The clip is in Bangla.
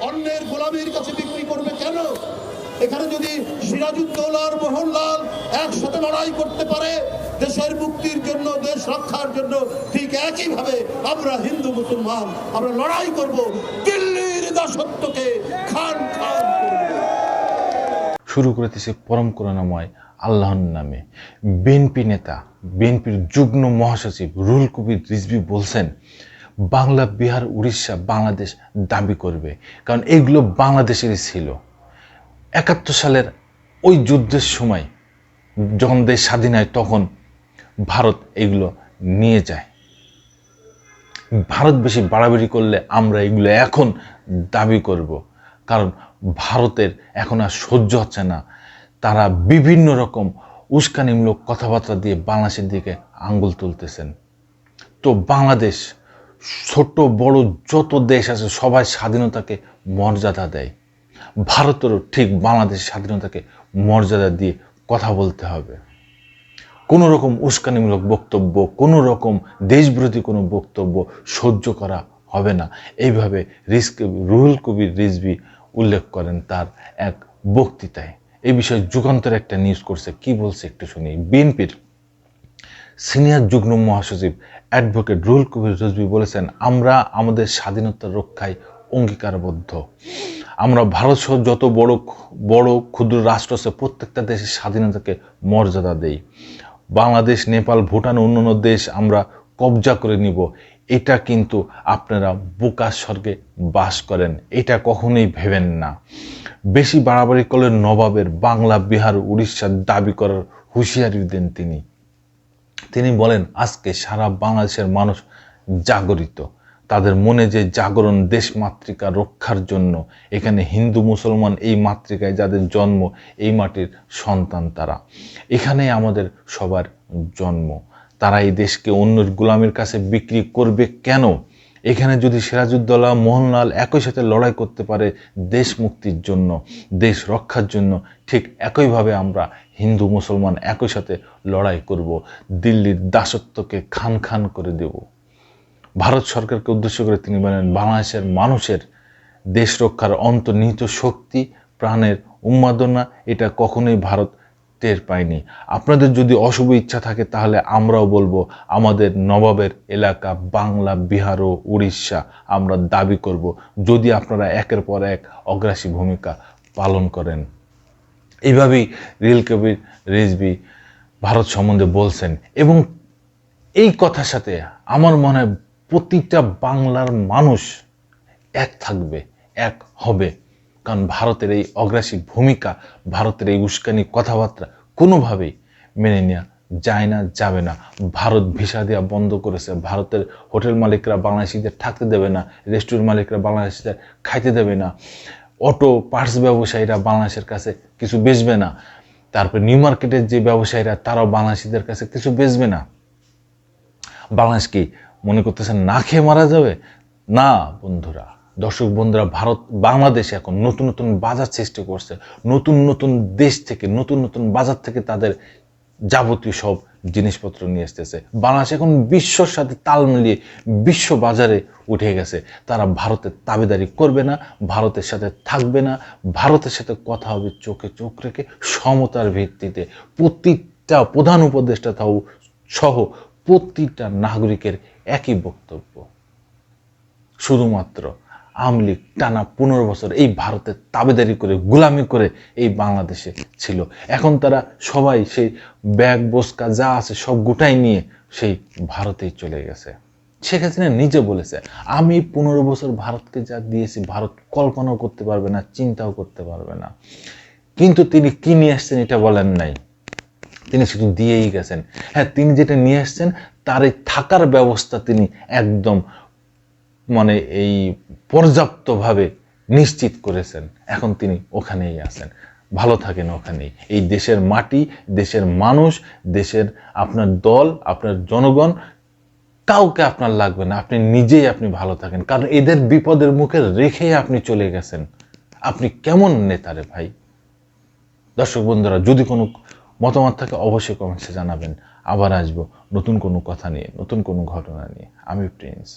অন্যের গোলামীর কাছে বিক্রি করবে কেন? এখানে যদি সিরাজউদ্দৌলার মোহনলাল একসাথে লড়াই করতে পারে দেশের মুক্তির জন্য, দেশ রক্ষার জন্য, ঠিক একইভাবে আমরা হিন্দু মুসলমান আমরা লড়াই করব দিল্লির দাসত্বকে খান খান করব। শুরু করেছে পরম করুণাময় আল্লাহর নামে। বিএনপি নেতা, বিএনপির যুগ্ম মহাসচিব রুহুল কবির রিজভী বলছেন বাংলা, বিহার, উড়িষ্যা বাংলাদেশ দাবি করবে, কারণ এগুলো বাংলাদেশেরই ছিল। 71 সালের ওই যুদ্ধের সময় যখন দেশ স্বাধীন হয় তখন ভারত এগুলো নিয়ে যায়। ভারত বেশি বাড়াবাড়ি করলে আমরা এগুলো এখন দাবি করব, কারণ ভারতের এখন আর সহ্য হচ্ছে না। তারা বিভিন্ন রকম উস্কানিমূলক কথাবার্তা দিয়ে বাংলাদেশের দিকে আঙ্গুল তুলতেছেন। তো বাংলাদেশ, ছোট বড় যত দেশ আছে সবাই স্বাধীনতাকে মর্যাদা দেয়। ভারতেরও ঠিক বাংলাদেশ স্বাধীনতাকে মর্যাদা দিয়ে কথা বলতে হবে। কোনো রকম উস্কানিমূলক বক্তব্য, কোনো রকম দেশবিরোধী কোনো বক্তব্য সহ্য করা হবে না, এইভাবে রুহুল কবির রিজভী উল্লেখ করেন তার এক বক্তৃতায়। এই বিষয়ে যুগান্তর একটা নিউজ করছে, কি বলছে একটু শুনি। বিএনপির সিনিয়র যুগ্ম মহাসচিব অ্যাডভোকেট রুহুল কবির রিজভী বলেছেন, আমরা আমাদের স্বাধীনতা রক্ষায় অঙ্গীকারবদ্ধ। আমরা ভারত সহ যত বড় ক্ষুদ্র রাষ্ট্র আছে প্রত্যেকটা দেশের স্বাধীনতাকে মর্যাদা দেই। বাংলাদেশ, নেপাল, ভুটান, অন্যান্য দেশ আমরা কবজা করে নিব, এটা কিন্তু আপনারা বোকার স্বর্গে বাস করেন, এটা কখনোই ভেবেন না। বেশি বাড়াবাড়ি করলে নবাবের বাংলা, বিহার, উড়িষ্যার দাবি করার হুঁশিয়ারি দেন তিনি বলেন, আজকে সারা বাংলাদেশের মানুষ জাগরিত। তাদের মনে যে জাগরণ দেশ মাতৃকা রক্ষার জন্য। এখানে হিন্দু মুসলমান এই মাতৃকায় যাদের জন্ম, এই মাটির সন্তান তারা। এখানেই আমাদের সবার জন্ম। তারা এই দেশকে অন্যের গোলামের কাছে বিক্রি করবে কেন? এখানে যদি সিরাজউদ্দৌলা, মোহনলাল একই সাথে লড়াই করতে পারে দেশ মুক্তির জন্য, দেশ রক্ষার জন্য, ঠিক একইভাবে আমরা হিন্দু মুসলমান একই সাথে লড়াই করব, দিল্লির দাসত্বকে খান খান করে দেব। ভারত সরকারকে উদ্দেশ্য করে তিনি বলেন, বাংলাদেশের মানুষের দেশ রক্ষার অন্তর্নিহিত শক্তি, প্রাণের উন্মাদনা, এটা কখনোই ভারত টের পায়নি। আপনাদের যদি অশুভ ইচ্ছা থাকে তাহলে আমরাও বলবো, আমাদের নবাবের এলাকা বাংলা, বিহার ও উড়িষ্যা আমরা দাবি করব, যদি আপনারা একের পর এক অগ্রাসী ভূমিকা পালন করেন। এইভাবেই রুহুল কবির রিজভী ভারত সম্বন্ধে বলছেন। এবং এই কথার সাথে আমার মনে হয় প্রতিটা বাংলার মানুষ এক থাকবে, এক হবে, কারণ ভারতের এই অগ্রাসী ভূমিকা, ভারতের এই উস্কানি কথাবার্তা কোনোভাবেই মেনে নেওয়া যায় না, যাবে না। ভারত ভিসা দেওয়া বন্ধ করেছে, ভারতের হোটেল মালিকরা বাংলাদেশিদের থাকতে দেবে না, রেস্টুরেন্ট মালিকরা বাংলাদেশিদের খাইতে দেবে না, অটো পার্টস ব্যবসায়ীরা বাংলাদেশের কাছে কিছু বেচবে না, তারপর নিউ মার্কেটের যে ব্যবসায়ীরা তারাও বাংলাদেশিদের কাছে কিছু বেচবে না। বাংলাদেশ কি মনে করতেছেন না খেয়ে মারা যাবে? না বন্ধুরা, দর্শক বন্ধুরা, বাংলাদেশ এখন নতুন নতুন বাজার সৃষ্টি করছে। নতুন নতুন দেশ থেকে, নতুন নতুন বাজার থেকে তাদের যাবতীয় সব জিনিসপত্র নিয়ে আসতেছে। বাংলাদেশ এখন বিশ্বর সাথে তাল মিলিয়ে বিশ্ব বাজারে উঠে গেছে। তারা ভারতের তাবেদারি করবে না, ভারতের সাথে থাকবে না, ভারতের সাথে কথা হবে চোখে চোখ রেখে, সমতার ভিত্তিতে। প্রতিটা প্রধান উপদেষ্টা সহ প্রতিটা নাগরিকের একই বক্তব্য। শুধুমাত্র আওয়ামী লীগ টানা 15 বছর এই ভারতের তাবেদারি করে, গোলামি করে এই বাংলাদেশে ছিল। এখন তারা সবাই সেই ব্যাগ বস্কা যা আছে সব গোটাই নিয়ে সেই ভারতেই চলে গেছে। শেখ হাসিনা নিজে বলেছে, আমি 15 বছর ভারতকে যা দিয়েছি ভারত কল্পনাও করতে পারবে না, চিন্তাও করতে পারবে না। কিন্তু তিনি কি নিয়ে আসছেন এটা বলেন নাই, তিনি শুধু দিয়েই গেছেন। হ্যাঁ, তিনি যেটা নিয়ে আসছেন তার এই থাকার ব্যবস্থা তিনি একদম এই পর্যাপ্তভাবে নিশ্চিত করেছেন। এখন তিনি ওখানেই আছেন, ভালো থাকেন ওখানেই। এই দেশের মাটি, দেশের মানুষ, দেশের আপনার দল, আপনার জনগণ, কাউকে আপনার লাগবে না। আপনি নিজেই ভালো থাকেন, কারণ এদের বিপদের মুখে রেখে আপনি চলে গেছেন। আপনি কেমন নেতা রে ভাই? দর্শক বন্ধুরা, যদি কোনো মতামত থাকে অবশ্যই কমেন্টসে জানাবেন। আবার আসবো নতুন কোনো কথা নিয়ে, নতুন কোনো ঘটনা নিয়ে। আমি প্রিন্স।